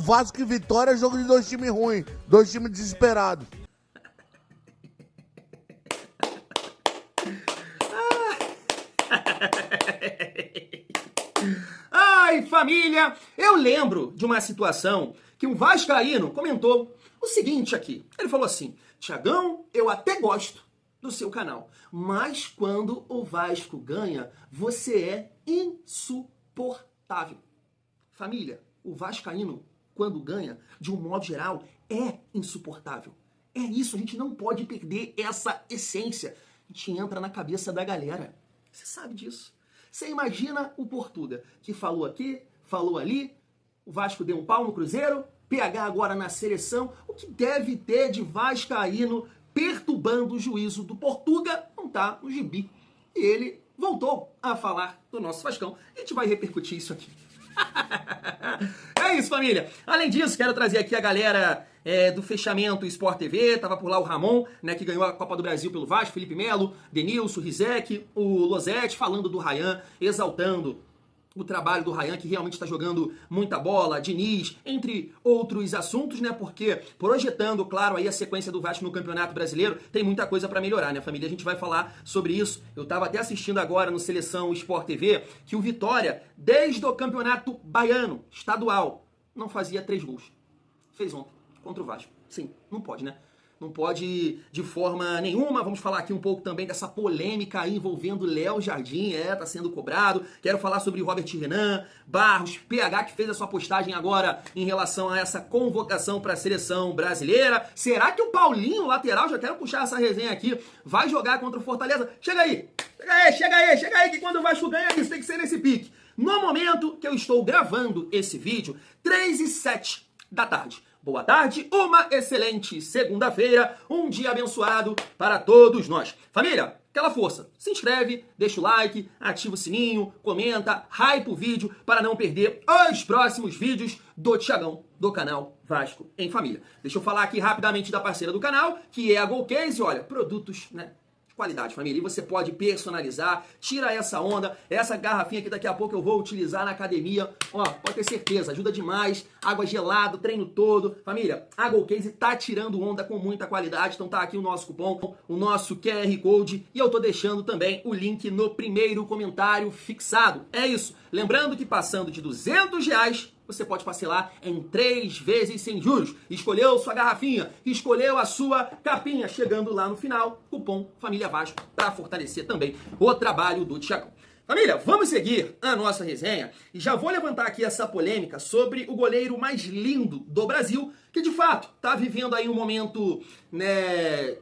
Vasco e Vitória é jogo de dois times ruins, dois times desesperados. Ai, família, eu lembro de uma situação que um vascaíno comentou o seguinte aqui. Ele falou assim: Thiagão, eu até gosto do seu canal, mas quando o Vasco ganha, você é insuportável. Família, o vascaíno, quando ganha, de um modo geral, é insuportável. É isso, a gente não pode perder essa essência. A gente entra na cabeça da galera. Você sabe disso. Você imagina o Portuga, que falou aqui, falou ali, o Vasco deu um pau no Cruzeiro, PH agora na seleção, o que deve ter de vascaíno perturbando o juízo do Portuga não tá no gibi. E ele voltou a falar do nosso Vascão. A gente vai repercutir isso aqui. É isso, família. Além disso, quero trazer aqui a galera do fechamento Sport TV. Tava por lá o Ramon, né, que ganhou a Copa do Brasil pelo Vasco, Felipe Melo, Denilson, Rizek, o Losetti, falando do Ryan, exaltando o trabalho do Ryan, que realmente está jogando muita bola, Diniz, entre outros assuntos, né? Porque projetando, claro, aí a sequência do Vasco no Campeonato Brasileiro, tem muita coisa para melhorar, né, família? A gente vai falar sobre isso. Eu estava até assistindo agora no Seleção Sport TV que o Vitória, desde o Campeonato Baiano, estadual, não fazia 3 gols. Fez ontem, contra o Vasco. Sim, não pode, né? Não pode de forma nenhuma. Vamos falar aqui um pouco também dessa polêmica aí envolvendo Léo Jardim, tá sendo cobrado. Quero falar sobre Robert Renan, Barros, PH, que fez a sua postagem agora em relação a essa convocação para a seleção brasileira. Será que o Paulinho, lateral, já quero puxar essa resenha aqui, vai jogar contra o Fortaleza? Chega aí, que quando o Vasco ganha isso tem que ser nesse pique. No momento que eu estou gravando esse vídeo, 3h07 da tarde. Boa tarde, uma excelente segunda-feira, um dia abençoado para todos nós. Família, aquela força, se inscreve, deixa o like, ativa o sininho, comenta, hype o vídeo para não perder os próximos vídeos do Thiagão, do canal Vasco em Família. Deixa eu falar aqui rapidamente da parceira do canal, que é a Golcase. Olha, produtos, né? Qualidade, família. E você pode personalizar, tira essa onda, essa garrafinha que daqui a pouco eu vou utilizar na academia. Ó, pode ter certeza, ajuda demais. Água gelada, treino todo. Família, a Golcase tá tirando onda com muita qualidade, então tá aqui o nosso cupom, o nosso QR Code, e eu tô deixando também o link no primeiro comentário fixado. É isso. Lembrando que passando de R$200, você pode parcelar em 3 vezes sem juros. Escolheu sua garrafinha, escolheu a sua capinha. Chegando lá no final, cupom Família Vasco para fortalecer também o trabalho do Thiagão. Família, vamos seguir a nossa resenha e já vou levantar aqui essa polêmica sobre o goleiro mais lindo do Brasil, que de fato está vivendo aí um momento, né,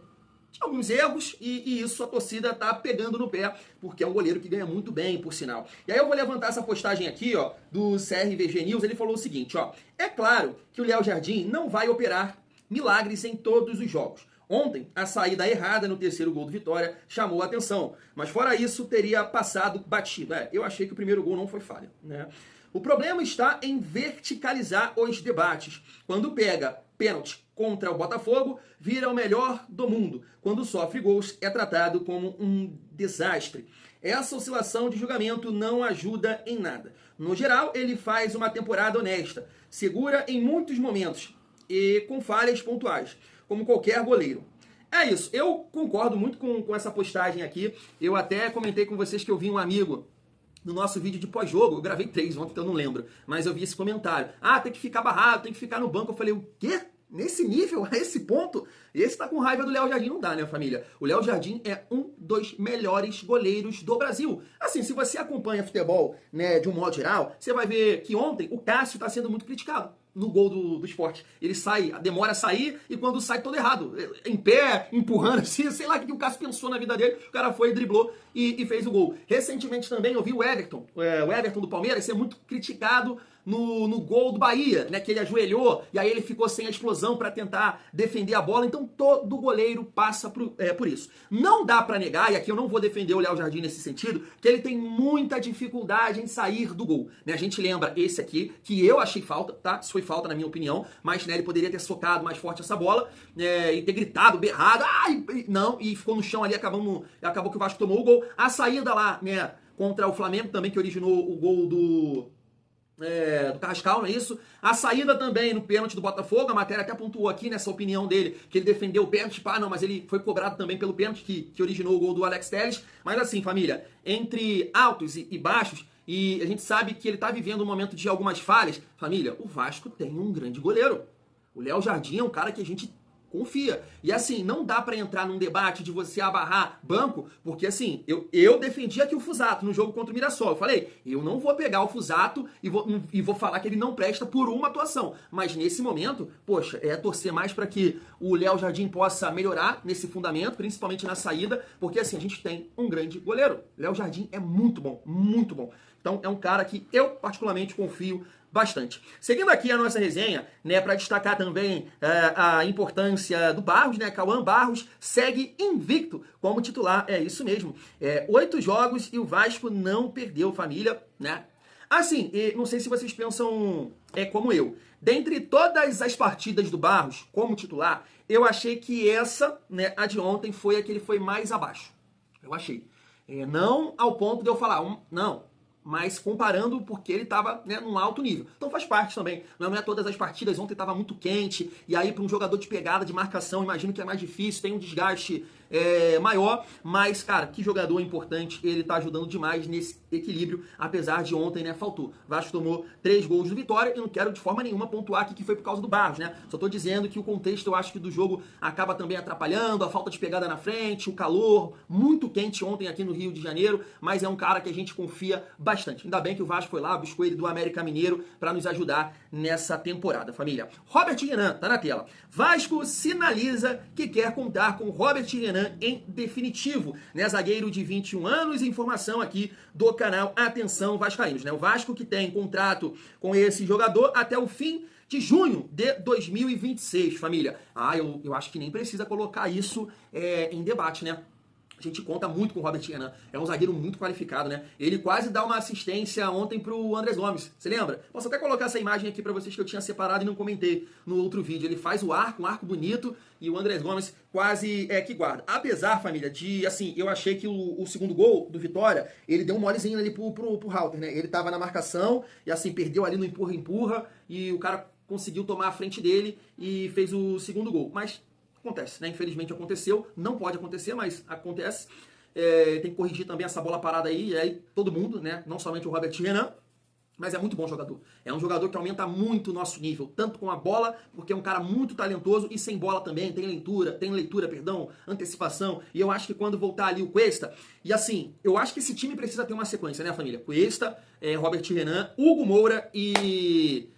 alguns erros e isso a torcida tá pegando no pé, porque é um goleiro que ganha muito bem, por sinal. E aí eu vou levantar essa postagem aqui, ó, do CRVG News. Ele falou o seguinte, ó: é claro que o Léo Jardim não vai operar milagres em todos os jogos. Ontem, a saída errada no terceiro gol do Vitória chamou a atenção, mas fora isso, teria passado batido. Eu achei que o primeiro gol não foi falha, né? O problema está em verticalizar os debates. Quando pega pênalti contra o Botafogo, vira o melhor do mundo. Quando sofre gols, é tratado como um desastre. Essa oscilação de julgamento não ajuda em nada. No geral, ele faz uma temporada honesta, segura em muitos momentos e com falhas pontuais, como qualquer goleiro. É isso, eu concordo muito com essa postagem aqui. Eu até comentei com vocês que eu vi um amigo no nosso vídeo de pós-jogo, eu gravei 3 ontem, então eu não lembro, mas eu vi esse comentário. Tem que ficar barrado, tem que ficar no banco. Eu falei, o quê? Nesse nível, a esse ponto? Esse tá com raiva do Léo Jardim, não dá, né, família? O Léo Jardim é um dos melhores goleiros do Brasil. Assim, se você acompanha futebol, né, de um modo geral, você vai ver que ontem o Cássio tá sendo muito criticado no gol do Sport. Ele sai, demora a sair e quando sai todo errado. Em pé, empurrando assim, sei lá o que o Cássio pensou na vida dele, o cara foi, driblou e fez o gol. Recentemente também eu vi o Everton do Palmeiras ser muito criticado no gol do Bahia, né, que ele ajoelhou e aí ele ficou sem a explosão para tentar defender a bola. Então todo goleiro passa por isso. Não dá para negar, e aqui eu não vou defender o Léo Jardim nesse sentido, que ele tem muita dificuldade em sair do gol, né? A gente lembra esse aqui, que eu achei falta, tá? Isso foi falta na minha opinião, mas, né, ele poderia ter socado mais forte essa bola, e ter gritado, berrado, não, e ficou no chão ali, acabou que o Vasco tomou o gol. A saída lá, né, contra o Flamengo também, que originou o gol do Carrascal, não é isso? A saída também no pênalti do Botafogo, a matéria até pontuou aqui nessa opinião dele, que ele defendeu o pênalti, não, mas ele foi cobrado também pelo pênalti que originou o gol do Alex Telles. Mas assim, família, entre altos e baixos, e a gente sabe que ele tá vivendo um momento de algumas falhas, família, o Vasco tem um grande goleiro. O Léo Jardim é um cara que a gente confia. E assim, não dá pra entrar num debate de você abarrar banco, porque assim, eu defendi aqui o Fuzato no jogo contra o Mirassol. Eu falei, eu não vou pegar o Fuzato e vou falar que ele não presta por uma atuação. Mas nesse momento, poxa, é torcer mais pra que o Léo Jardim possa melhorar nesse fundamento, principalmente na saída, porque assim, a gente tem um grande goleiro. Léo Jardim é muito bom, muito bom. Então é um cara que eu particularmente confio bastante. Seguindo aqui a nossa resenha, né, para destacar também a importância do Barros, né, Cauã Barros segue invicto como titular, é isso mesmo, 8 jogos e o Vasco não perdeu, família, né? Assim, não sei se vocês pensam como eu, dentre todas as partidas do Barros como titular, eu achei que essa, né, a de ontem foi a que ele foi mais abaixo, eu achei, não ao ponto de eu falar, não, mas comparando porque ele estava, né, num alto nível. Então faz parte também. Não é todas as partidas. Ontem estava muito quente. E aí para um jogador de pegada, de marcação, imagino que é mais difícil. Tem um desgaste maior. Mas, cara, que jogador importante. Ele tá ajudando demais nesse equilíbrio. Apesar de ontem, né, faltou. Vasco tomou 3 gols do Vitória. E não quero de forma nenhuma pontuar aqui que foi por causa do Barros, né? Só tô dizendo que o contexto, eu acho que do jogo acaba também atrapalhando. A falta de pegada na frente, o calor. Muito quente ontem aqui no Rio de Janeiro. Mas é um cara que a gente confia bastante. Ainda bem que o Vasco foi lá, buscou ele do América Mineiro para nos ajudar nessa temporada, família. Robert Renan, tá na tela. Vasco sinaliza que quer contar com Robert Renan em definitivo, né? Zagueiro de 21 anos, informação aqui do canal Atenção Vascaínos, né? O Vasco que tem contrato com esse jogador até o fim de junho de 2026, família. Eu acho que nem precisa colocar isso em debate, né? A gente conta muito com o Robert Renan. É um zagueiro muito qualificado, né? Ele quase dá uma assistência ontem pro Andrés Gomes. Você lembra? Posso até colocar essa imagem aqui pra vocês que eu tinha separado e não comentei no outro vídeo. Ele faz um arco bonito e o Andrés Gomes quase que guarda. Apesar, família, de, assim, eu achei que o segundo gol do Vitória, ele deu um molezinho ali pro Halter, né? Ele tava na marcação e, assim, perdeu ali no empurra-empurra e o cara conseguiu tomar a frente dele e fez o segundo gol. Mas acontece, né? Infelizmente aconteceu, não pode acontecer, mas acontece. Tem que corrigir também essa bola parada aí, e aí todo mundo, né? Não somente o Robert Renan, mas é muito bom jogador. É um jogador que aumenta muito o nosso nível, tanto com a bola, porque é um cara muito talentoso, e sem bola também, tem leitura, antecipação, e eu acho que quando voltar ali o Cuesta, e assim, eu acho que esse time precisa ter uma sequência, né, família? Cuesta, Robert Renan, Hugo Moura e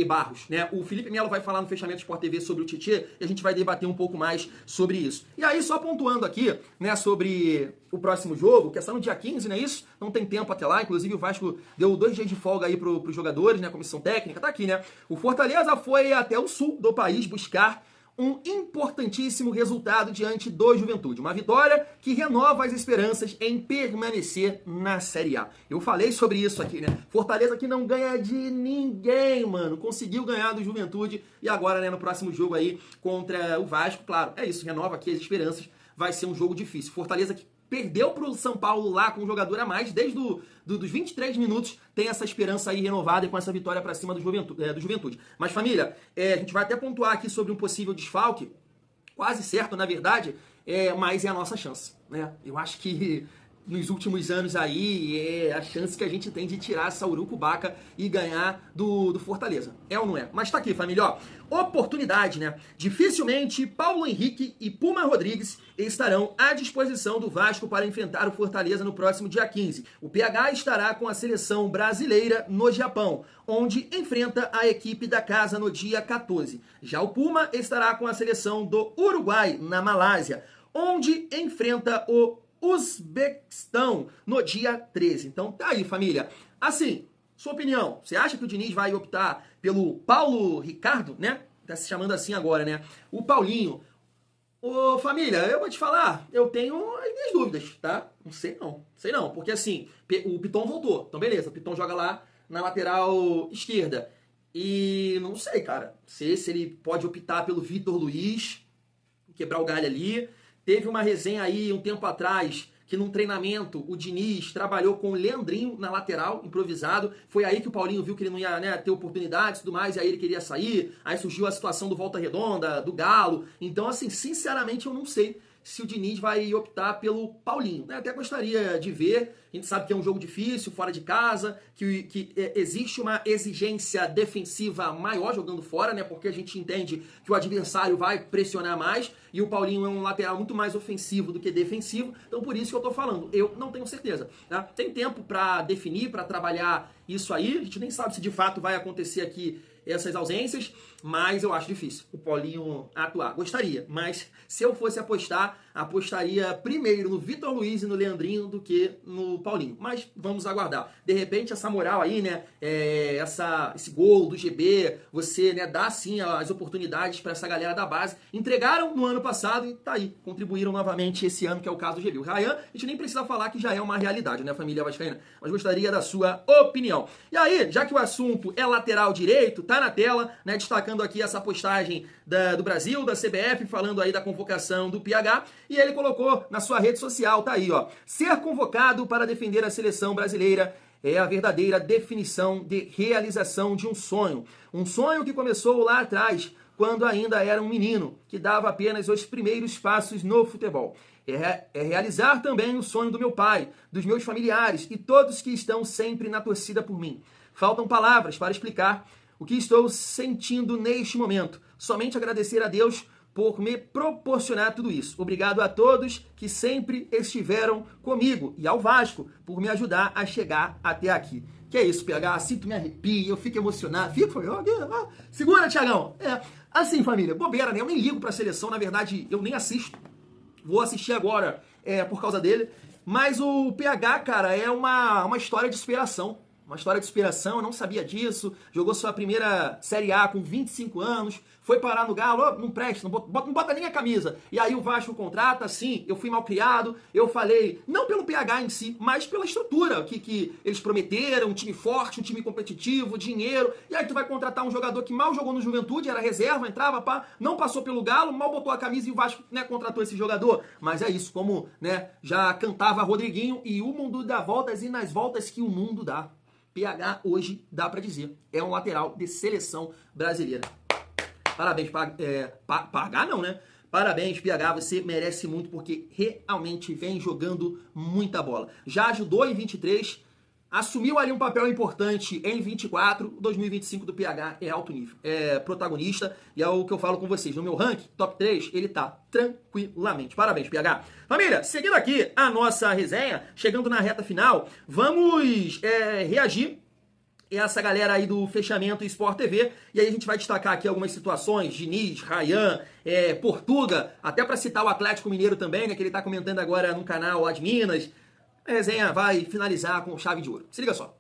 Barros, né? O Felipe Melo vai falar no fechamento do Sport TV sobre o Tietê e a gente vai debater um pouco mais sobre isso. E aí, só pontuando aqui, né, sobre o próximo jogo, que é só no dia 15, não é isso? Não tem tempo até lá, inclusive o Vasco deu 2 dias de folga aí pros jogadores, né, comissão técnica, tá aqui, né? O Fortaleza foi até o sul do país buscar um importantíssimo resultado diante do Juventude. Uma vitória que renova as esperanças em permanecer na Série A. Eu falei sobre isso aqui, né? Fortaleza que não ganha de ninguém, mano. Conseguiu ganhar do Juventude e agora, né, no próximo jogo aí contra o Vasco, claro, é isso, renova aqui as esperanças. Vai ser um jogo difícil. Fortaleza que perdeu pro São Paulo lá com um jogador a mais, desde dos 23 minutos, tem essa esperança aí renovada e com essa vitória para cima do Juventude. Mas, família, a gente vai até pontuar aqui sobre um possível desfalque, quase certo, na verdade, mas é a nossa chance, né? Eu acho que nos últimos anos aí é a chance que a gente tem de tirar essa urucubaca e ganhar do Fortaleza. É ou não é? Mas tá aqui, família, ó. Oportunidade, né? Dificilmente Paulo Henrique e Puma Rodrigues estarão à disposição do Vasco para enfrentar o Fortaleza no próximo dia 15. O PH estará com a seleção brasileira no Japão, onde enfrenta a equipe da casa no dia 14. Já o Puma estará com a seleção do Uruguai na Malásia, onde enfrenta o Uzbequistão no dia 13. Então tá aí, família. Assim, sua opinião, você acha que o Diniz vai optar pelo Paulo Ricardo, né? Tá se chamando assim agora, né? O Paulinho. Ô, família, eu vou te falar, eu tenho as minhas dúvidas, tá? Não sei não, porque assim, o Piton voltou, então beleza, o Piton joga lá na lateral esquerda. E não sei, cara, se ele pode optar pelo Vitor Luiz, quebrar o galho ali. Teve uma resenha aí um tempo atrás que num treinamento o Diniz trabalhou com o Leandrinho na lateral, improvisado. Foi aí que o Paulinho viu que ele não ia, né, ter oportunidades e tudo mais, e aí ele queria sair. Aí surgiu a situação do Volta Redonda, do Galo. Então, assim, sinceramente eu não sei se o Diniz vai optar pelo Paulinho. Né? Até gostaria de ver. A gente sabe que é um jogo difícil, fora de casa, que existe uma exigência defensiva maior jogando fora, né? Porque a gente entende que o adversário vai pressionar mais e o Paulinho é um lateral muito mais ofensivo do que defensivo. Então, por isso que eu tô falando. Eu não tenho certeza. Tá? Tem tempo para definir, para trabalhar isso aí. A gente nem sabe se de fato vai acontecer aqui essas ausências, mas eu acho difícil o Paulinho atuar. Gostaria, mas se eu fosse apostar, apostaria primeiro no Vitor Luiz e no Leandrinho do que no Paulinho. Mas vamos aguardar. De repente, essa moral aí, né, esse gol do GB, você, né, dá sim as oportunidades para essa galera da base. Entregaram no ano passado e tá aí, contribuíram novamente esse ano, que é o caso do GB. O Ryan, a gente nem precisa falar que já é uma realidade, né, família vascaína, mas gostaria da sua opinião. E aí, já que o assunto é lateral direito, tá na tela, né, destacando aqui essa postagem do Brasil, da CBF, falando aí da convocação do PH, e ele colocou na sua rede social, tá aí, ó, ser convocado para defender a seleção brasileira é a verdadeira definição de realização de um sonho que começou lá atrás, quando ainda era um menino, que dava apenas os primeiros passos no futebol. É realizar também o sonho do meu pai, dos meus familiares e todos que estão sempre na torcida por mim. Faltam palavras para explicar o que estou sentindo neste momento. Somente agradecer a Deus por me proporcionar tudo isso. Obrigado a todos que sempre estiveram comigo e ao Vasco por me ajudar a chegar até aqui. Que é isso, PH? Sinto me arrepio, eu fico emocionado. Segura, Thiagão. Assim, família, bobeira, né? Eu nem ligo pra seleção, na verdade, eu nem assisto. Vou assistir agora por causa dele. Mas o PH, cara, é uma história de inspiração. Uma história de inspiração, eu não sabia disso. Jogou sua primeira Série A com 25 anos. Foi parar no Galo, não presta, não bota nem a camisa. E aí o Vasco contrata, sim, eu fui mal criado. Eu falei, não pelo PH em si, mas pela estrutura que eles prometeram. Um time forte, um time competitivo, dinheiro. E aí tu vai contratar um jogador que mal jogou no Juventude, era reserva, entrava, pá, não passou pelo Galo, mal botou a camisa e o Vasco, né, contratou esse jogador. Mas é isso, como, né, já cantava Rodriguinho, e o mundo dá voltas e nas voltas que o mundo dá. PH hoje, dá pra dizer, é um lateral de seleção brasileira. Parabéns, pagar não, né? Parabéns, PH, você merece muito porque realmente vem jogando muita bola. Já ajudou em 23, assumiu ali um papel importante em 24, 2025 do PH é alto nível, é protagonista e é o que eu falo com vocês. No meu ranking, top 3, ele tá tranquilamente. Parabéns, PH. Família, seguindo aqui a nossa resenha, chegando na reta final, vamos reagir essa galera aí do fechamento Sport TV, e aí a gente vai destacar aqui algumas situações, Diniz, Ryan, Portuga, até para citar o Atlético Mineiro também, né, que ele tá comentando agora no canal lá de Minas. A resenha vai finalizar com chave de ouro. Se liga só.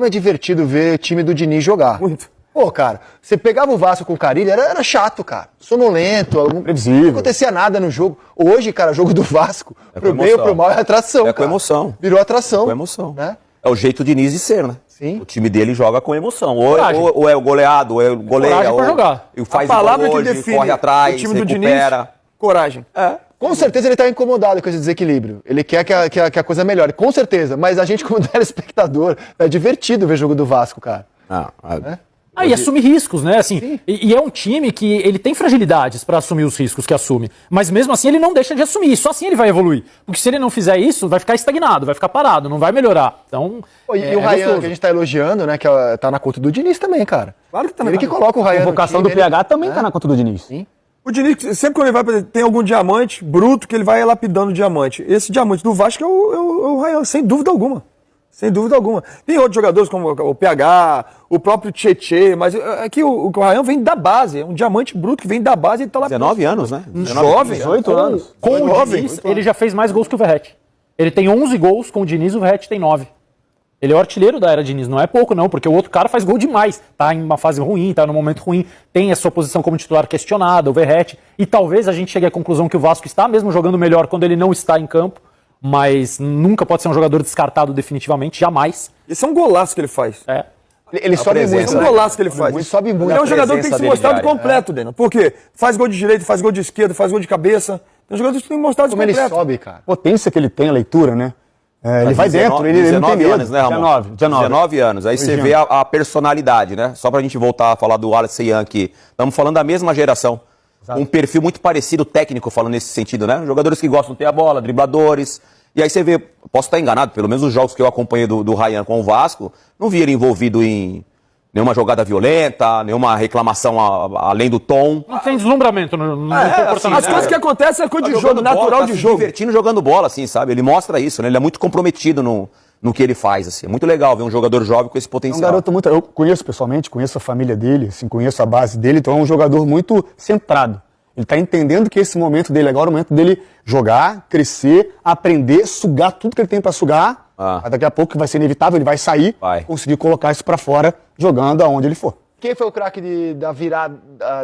É divertido ver o time do Diniz jogar. Muito. Pô, cara, você pegava o Vasco com o Carille, era chato, cara. Sonolento, previsível. Não acontecia nada no jogo. Hoje, cara, o jogo do Vasco, pro bem ou pro mal, é atração, É com emoção. Virou atração. Com emoção. Né? É o jeito de Diniz de ser, né? Sim. O time dele joga com emoção. Ou é o goleado, ou é o goleiro. Coragem pra jogar. E faz a palavra gol que hoje, define corre atrás, o time do recupera. Diniz, coragem. Com certeza ele tá incomodado com esse desequilíbrio. Ele quer que a coisa melhore, com certeza. Mas a gente, como telespectador, é divertido ver o jogo do Vasco, cara. E assumir riscos, né? Assim, e é um time que ele tem fragilidades para assumir os riscos que assume. Mas mesmo assim ele não deixa de assumir. Só assim ele vai evoluir. Porque se ele não fizer isso, vai ficar estagnado, vai ficar parado, não vai melhorar. Então, e o Ryan, que a gente tá elogiando, né? Que tá na conta do Diniz também, cara. Claro que tá na Ele que coloca o Ryan. A convocação do PH também tá na conta do Diniz. Sim. O Diniz, sempre quando ele vai, tem algum diamante bruto que ele vai lapidando o diamante. Esse diamante do Vasco é o Ryan, sem dúvida alguma. Sem dúvida alguma. Tem outros jogadores como o PH, o próprio Tietê, mas aqui o Ryan vem da base, é um diamante bruto que vem da base e tá lá. 19 anos, né? Jovem. 18 anos. Com o Diniz, ele já fez mais gols que o Verratti. Ele tem 11 gols, com o Diniz o Verratti tem 9. Ele é o artilheiro da era Diniz, não é pouco não, porque o outro cara faz gol demais. Tá em uma fase ruim, tá num momento ruim, tem a sua posição como titular questionada, o Verratti, e talvez a gente chegue à conclusão que o Vasco está mesmo jogando melhor quando ele não está em campo, mas nunca pode ser um jogador descartado definitivamente, jamais. Esse é um golaço que ele faz. Ele sobe muito. É um golaço que ele faz. Ele sobe muito. Ele é um jogador que tem que se mostrar diária. completo, Dena. Por quê? Faz gol de direita, faz gol de esquerda, faz gol de cabeça. Tem jogadores que têm mostrado Como ele completo. sobe, cara. Potência que ele tem, a leitura, né? Ele vai 19, dentro, ele não tem 19 medo. anos, né, Ramon? 19 anos. Aí você vê a personalidade, né? Só pra gente voltar a falar do Wallace Young aqui. Estamos falando da mesma geração. Um perfil muito parecido, técnico, falando nesse sentido, né? Jogadores que gostam de ter a bola, dribladores. E aí você vê, posso estar enganado, pelo menos os jogos que eu acompanhei do Ryan com o Vasco, não vi ele envolvido em nenhuma jogada violenta, nenhuma reclamação além do tom. Não tem deslumbramento no comportamento. As coisas que acontecem é coisa de jogo, natural de jogo. Se divertindo jogando bola, assim, sabe? Ele mostra isso, né? Ele é muito comprometido no que ele faz, assim. É muito legal ver um jogador jovem com esse É um potencial. garoto muito. Eu conheço pessoalmente, conheço a família dele, assim, conheço a base dele, então é um jogador muito centrado. Ele está entendendo que esse momento dele agora é o momento dele jogar, crescer, aprender, sugar tudo que ele tem para sugar. Mas daqui a pouco vai ser inevitável, ele vai sair, conseguir colocar isso para fora, jogando aonde ele for. Quem foi o craque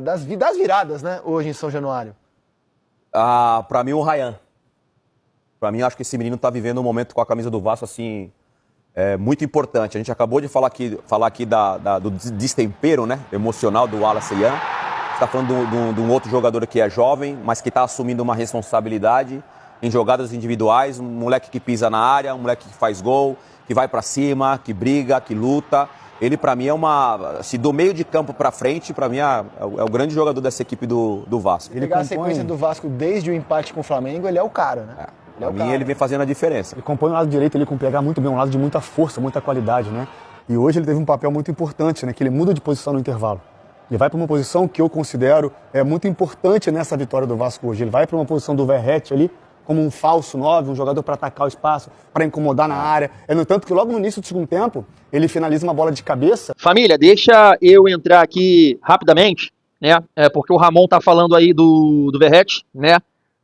das viradas, né, hoje em São Januário? Pra mim, o Ryan. Pra mim, acho que esse menino tá vivendo um momento com a camisa do Vasco, assim, muito importante. A gente acabou de falar aqui do destempero, né, emocional do Wallace Young. Você está falando de um outro jogador que é jovem, mas que está assumindo uma responsabilidade em jogadas individuais, um moleque que pisa na área, um moleque que faz gol, que vai para cima, que briga, que luta. Ele, para mim, se do meio de campo para frente, para mim, é o grande jogador dessa equipe do Vasco. Se pegar a sequência do Vasco desde o empate com o Flamengo, ele é o cara, né? Pra mim, ele vem fazendo a diferença. Ele compõe o lado direito ali com PH muito bem, um lado de muita força, muita qualidade, né? E hoje ele teve um papel muito importante, né? Que ele muda de posição no intervalo. Ele vai para uma posição que eu considero muito importante nessa vitória do Vasco hoje. Ele vai para uma posição do Verratti ali, como um falso 9, um jogador para atacar o espaço, para incomodar na área. No tanto que logo no início do segundo tempo, ele finaliza uma bola de cabeça. Família, deixa eu entrar aqui rapidamente, né? Porque o Ramon tá falando aí do Verratti, né?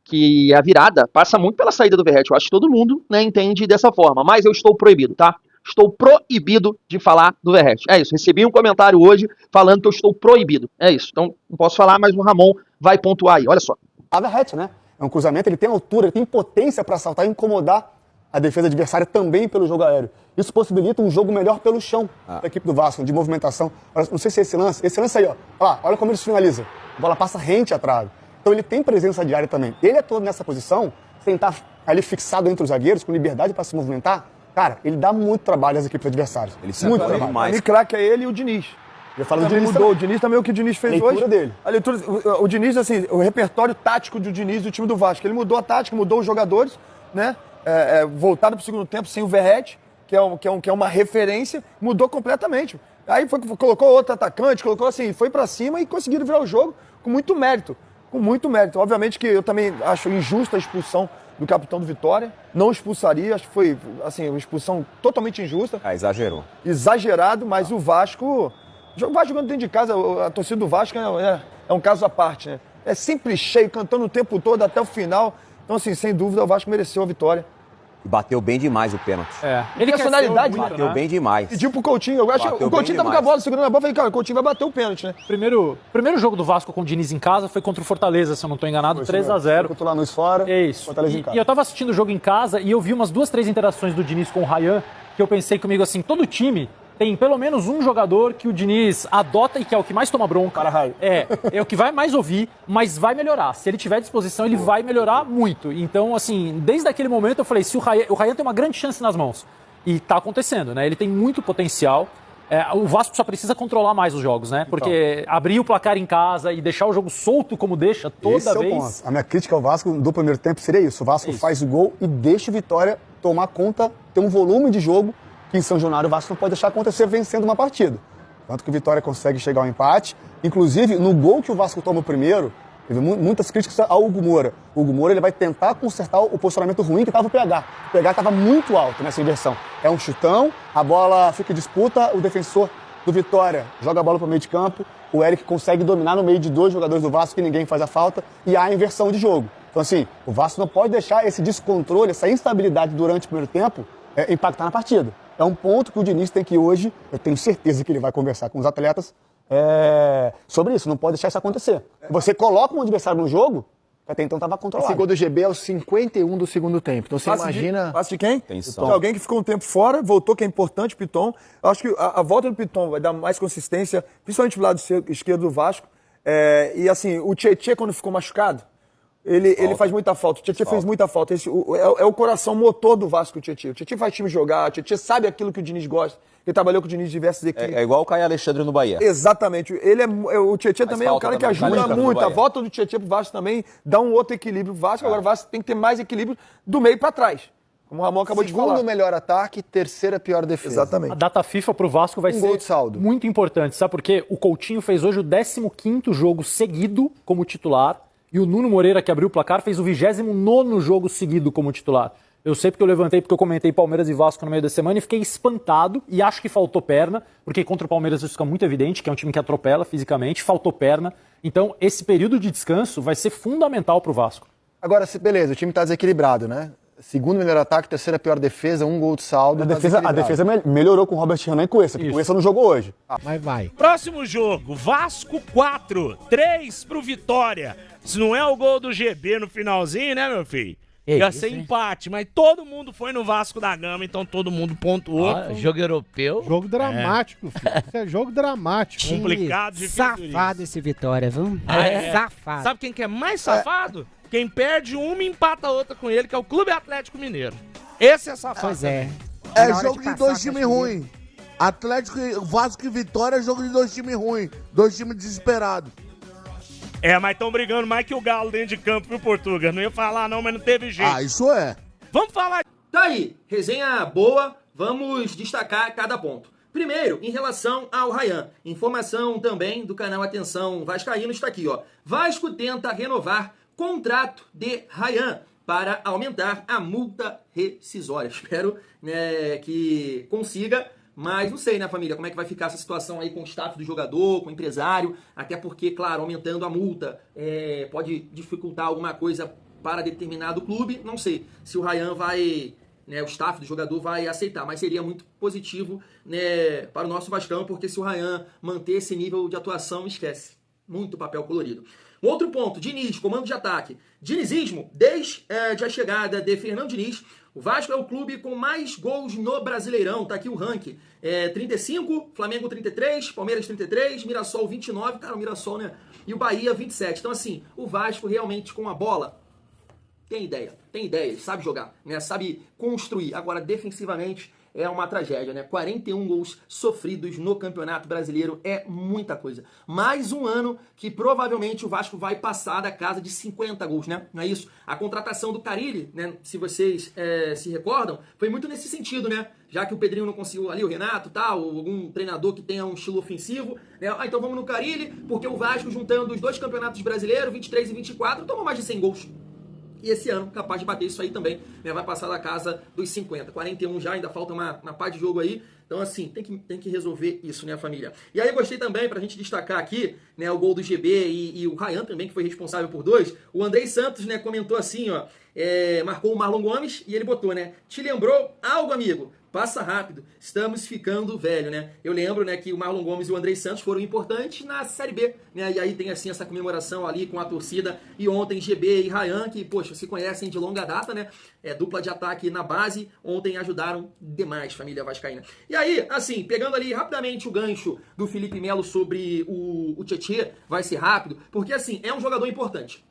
Que a virada passa muito pela saída do Verratti. Eu acho que todo mundo, né, entende dessa forma. Mas eu estou proibido, tá? Estou proibido de falar do Verratti. É isso, recebi um comentário hoje falando que eu estou proibido. É isso, então não posso falar, mas o Ramon vai pontuar aí, olha só. A Verratti, né? É um cruzamento, ele tem altura, ele tem potência para saltar e incomodar a defesa adversária também pelo jogo aéreo. Isso possibilita um jogo melhor pelo chão da equipe do Vasco, de movimentação. Não sei se é esse lance aí, ó. Olha como ele se finaliza. A bola passa rente à trave. Então ele tem presença de área também. Ele é todo nessa posição, sem estar ali fixado entre os zagueiros, com liberdade para se movimentar. Cara, ele dá muito trabalho às equipes adversárias. Ele se muito apoia trabalho. demais. O craque é ele e o Diniz. Eu falo do Também Diniz mudou. também. O Diniz também, o que o Diniz fez Leitura hoje. dele. A leitura, o Diniz, assim, o repertório tático do Diniz do time do Vasco. Ele mudou a tática, mudou os jogadores, né? Voltado pro segundo tempo sem o Verratti, que é uma referência, mudou completamente. Aí colocou outro atacante, colocou assim, foi pra cima e conseguiram virar o jogo com muito mérito. Com muito mérito. Obviamente que eu também acho injusta a expulsão do capitão do Vitória. Não expulsaria, acho que foi assim, uma expulsão totalmente injusta. Exagerou. Exagerado, mas o Vasco jogando dentro de casa, a torcida do Vasco é um caso à parte, né? É sempre cheio, cantando o tempo todo até o final. Então, assim, sem dúvida, o Vasco mereceu a vitória. E bateu bem demais o pênalti. Ele personalidade, Bateu bem demais. Pediu pro Coutinho, eu acho que Bateu o Coutinho bem tava com a demais. bola, segurando a bola, falei, cara, o Coutinho vai bater o pênalti, né? Primeiro jogo do Vasco com o Diniz em casa foi contra o Fortaleza, se eu não estou enganado, 3-0. Enquanto lá nos fora, É isso. Fortaleza em casa. E eu tava assistindo o jogo em casa e eu vi umas 2, 3 interações do Diniz com o Ryan, que eu pensei comigo assim, todo time tem pelo menos um jogador que o Diniz adota e que é o que mais toma bronca. É o que vai mais ouvir, mas vai melhorar. Se ele tiver disposição, ele vai melhorar muito. Então, assim, desde aquele momento eu falei, se o Ryan tem uma grande chance nas mãos. E tá acontecendo, né? Ele tem muito potencial. O Vasco só precisa controlar mais os jogos, né? Porque abrir o placar em casa e deixar o jogo solto como deixa toda Esse vez... É o ponto. A minha crítica ao Vasco do primeiro tempo seria isso. O Vasco faz o gol e deixa o Vitória tomar conta, ter um volume de jogo que em São Januário o Vasco não pode deixar acontecer vencendo uma partida. Tanto que o Vitória consegue chegar ao empate. Inclusive, no gol que o Vasco toma o primeiro, teve muitas críticas ao Hugo Moura. O Hugo Moura ele vai tentar consertar o posicionamento ruim que estava o PH. O PH estava muito alto nessa inversão. É um chutão, a bola fica em disputa, o defensor do Vitória joga a bola para o meio de campo, o Eric consegue dominar no meio de 2 jogadores do Vasco que ninguém faz a falta e há a inversão de jogo. Então assim, o Vasco não pode deixar esse descontrole, essa instabilidade durante o primeiro tempo impactar na partida. É um ponto que o Diniz tem que hoje, eu tenho certeza que ele vai conversar com os atletas sobre isso, não pode deixar isso acontecer. Você coloca um adversário no jogo, que até então estava controlado. Esse gol do GB é o 51 do segundo tempo. Então você imagina... Passe de quem? Tensão. De alguém que ficou um tempo fora, voltou, que é importante, Piton. Eu acho que a volta do Piton vai dar mais consistência, principalmente do lado esquerdo do Vasco. E assim, o Tietê, quando ficou machucado, Ele faz muita falta. O Tietchan fez muita falta. É o coração motor do Vasco, o Tietchan. O Tietchan faz time jogar, o Tietchan sabe aquilo que o Diniz gosta. Ele trabalhou com o Diniz em diversas equipes. É igual o Caio Alexandre no Bahia. Exatamente. O Tietchan também é um cara que ajuda muito. A volta do Tietchan pro Vasco também dá um outro equilíbrio. O Vasco, agora o Vasco tem que ter mais equilíbrio do meio para trás. Como o Ramon acabou de falar. Segundo melhor ataque, terceira pior defesa. Exatamente. A data FIFA pro Vasco vai gol ser de saldo. muito importante, sabe por quê? O Coutinho fez hoje o 15º jogo seguido como titular e o Nuno Moreira, que abriu o placar, fez o 29º jogo seguido como titular. Eu sei porque eu levantei, porque eu comentei Palmeiras e Vasco no meio da semana e fiquei espantado e acho que faltou perna, porque contra o Palmeiras isso fica muito evidente, que é um time que atropela fisicamente, faltou perna. Então esse período de descanso vai ser fundamental pro Vasco. Agora, beleza, o time tá desequilibrado, né? Segundo melhor ataque, terceira pior defesa, 1 gol de saldo. A defesa melhorou com o Robert Renan e Cuesta, porque o Cuesta não jogou hoje. Mas vai. Próximo jogo, Vasco 4, 3 pro Vitória. Se não é o gol do GB no finalzinho, né, meu filho? Ia ser empate, mas todo mundo foi no Vasco da Gama, então todo mundo pontuou. Jogo europeu. Jogo dramático, filho. Isso é jogo dramático. Complicado, difícil. Safado esse Vitória, viu? Safado. Sabe quem que é mais safado? Quem perde uma empata a outra com ele, que é o Clube Atlético Mineiro. Esse é safado. Pois é. É jogo de dois times ruins. Vasco e Vitória é jogo de dois times ruins. Dois times desesperados. Mas estão brigando mais que o Galo dentro de campo, viu, Portuga? Não ia falar não, mas não teve jeito. Isso é. Vamos falar. Tá aí, resenha boa, vamos destacar cada ponto. Primeiro, em relação ao Rayan, informação também do canal Atenção Vascaíno está aqui, ó. Vasco tenta renovar contrato de Rayan para aumentar a multa rescisória. Espero, né, que consiga, mas não sei, né, família, como é que vai ficar essa situação aí com o staff do jogador, com o empresário, até porque, claro, aumentando a multa pode dificultar alguma coisa para determinado clube. Não sei se o Rayan vai, né, o staff do jogador vai aceitar, mas seria muito positivo, né, para o nosso Vascão, porque se o Rayan manter esse nível de atuação, esquece. Muito papel colorido. Um outro ponto, Diniz, comando de ataque. Dinizismo, desde a chegada de Fernando Diniz, o Vasco é o clube com mais gols no Brasileirão. Tá aqui o ranking. 35, Flamengo 33, Palmeiras 33, Mirassol 29, cara, o Mirassol, né? E o Bahia 27. Então, assim, o Vasco realmente com a bola tem ideia, sabe jogar, né? Sabe construir. Agora, defensivamente, é uma tragédia, né? 41 gols sofridos no Campeonato Brasileiro é muita coisa. Mais um ano que provavelmente o Vasco vai passar da casa de 50 gols, né? Não é isso? A contratação do Carille, né? Se vocês se recordam, foi muito nesse sentido, né? Já que o Pedrinho não conseguiu ali, o Renato, tal, algum treinador que tenha um estilo ofensivo, né? Então vamos no Carille, porque o Vasco, juntando os dois campeonatos brasileiros, 23 e 24, tomou mais de 100 gols. E esse ano, capaz de bater isso aí também, né? Vai passar da casa dos 50. 41 já, ainda falta uma pá de jogo aí. Então, assim, tem que resolver isso, né, família? E aí eu gostei também, pra gente destacar aqui, né, o gol do GB e o Rayan também, que foi responsável por 2. O Andrei Santos, né, comentou assim, ó, marcou o Marlon Gomes e ele botou, né, te lembrou algo, amigo? Passa rápido, estamos ficando velho, né? Eu lembro, né, que o Marlon Gomes e o Andrei Santos foram importantes na Série B, né? E aí tem, assim, essa comemoração ali com a torcida. E ontem, GB e Rayan, que, poxa, se conhecem de longa data, né? Dupla de ataque na base, ontem ajudaram demais, família vascaína. E aí, assim, pegando ali rapidamente o gancho do Felipe Melo sobre o Tietchan, vai ser rápido, porque, assim, é um jogador importante.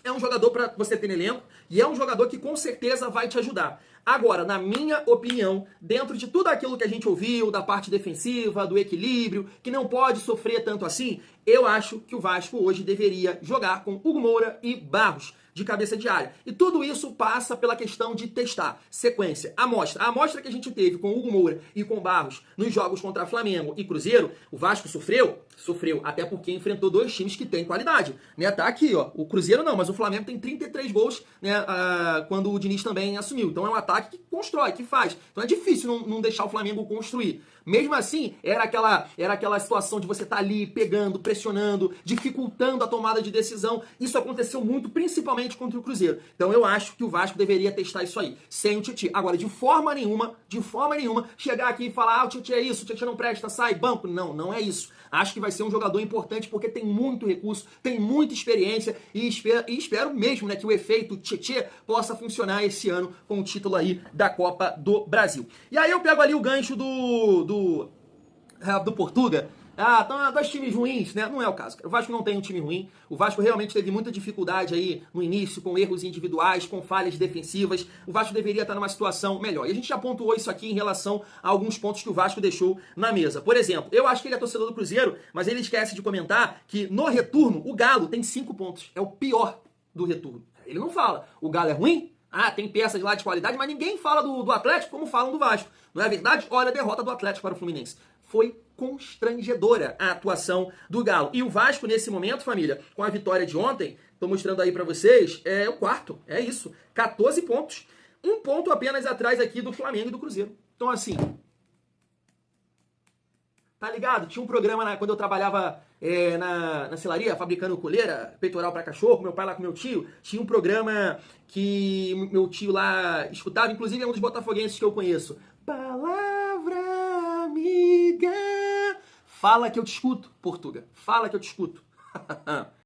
É um jogador para você ter no elenco e é um jogador que com certeza vai te ajudar. Agora, na minha opinião, dentro de tudo aquilo que a gente ouviu, da parte defensiva, do equilíbrio, que não pode sofrer tanto assim, eu acho que o Vasco hoje deveria jogar com Hugo Moura e Barros de cabeça de área. E tudo isso passa pela questão de testar. Sequência, amostra. A amostra que a gente teve com Hugo Moura e com Barros nos jogos contra Flamengo e Cruzeiro, o Vasco sofreu, até porque enfrentou dois times que têm qualidade, né? Tá aqui, ó, o Cruzeiro não, mas o Flamengo tem 33 gols, né, quando o Diniz também assumiu. Então é um ataque que constrói, que faz. Então é difícil não deixar o Flamengo construir. Mesmo assim, era aquela situação de você estar ali pegando, pressionando, dificultando a tomada de decisão. Isso aconteceu muito, principalmente contra o Cruzeiro. Então eu acho que o Vasco deveria testar isso aí, sem o Tietchan. Agora, de forma nenhuma, chegar aqui e falar, o Tietchan é isso, o Tietchan não presta, sai, banco. Não é isso. Acho que vai ser um jogador importante porque tem muito recurso, tem muita experiência e espero mesmo, né, que o efeito Tietchan possa funcionar esse ano com o título aí da Copa do Brasil. E aí eu pego ali o gancho do Portuga, Ah, então, dois times ruins, né? Não é o caso, cara. O Vasco não tem um time ruim. O Vasco realmente teve muita dificuldade aí no início, com erros individuais, com falhas defensivas. O Vasco deveria estar numa situação melhor. E a gente já pontuou isso aqui em relação a alguns pontos que o Vasco deixou na mesa. Por exemplo, eu acho que ele é torcedor do Cruzeiro, mas ele esquece de comentar que no retorno o Galo tem 5 pontos. É o pior do retorno. Ele não fala. O Galo é ruim? Ah, tem peças lá de qualidade, mas ninguém fala do Atlético como falam do Vasco. Não é verdade? Olha a derrota do Atlético para o Fluminense. Foi constrangedora a atuação do Galo. E o Vasco, nesse momento, família, com a vitória de ontem, tô mostrando aí pra vocês, é o quarto, é isso. 14 pontos. 1 ponto apenas atrás aqui do Flamengo e do Cruzeiro. Então, assim, tá ligado? Tinha um programa quando eu trabalhava na celaria, fabricando coleira, peitoral pra cachorro, meu pai lá com meu tio, tinha um programa que meu tio lá escutava, inclusive é um dos botafoguenses que eu conheço. Palavra amiga. Fala que eu te escuto, Portuga. Fala que eu te escuto.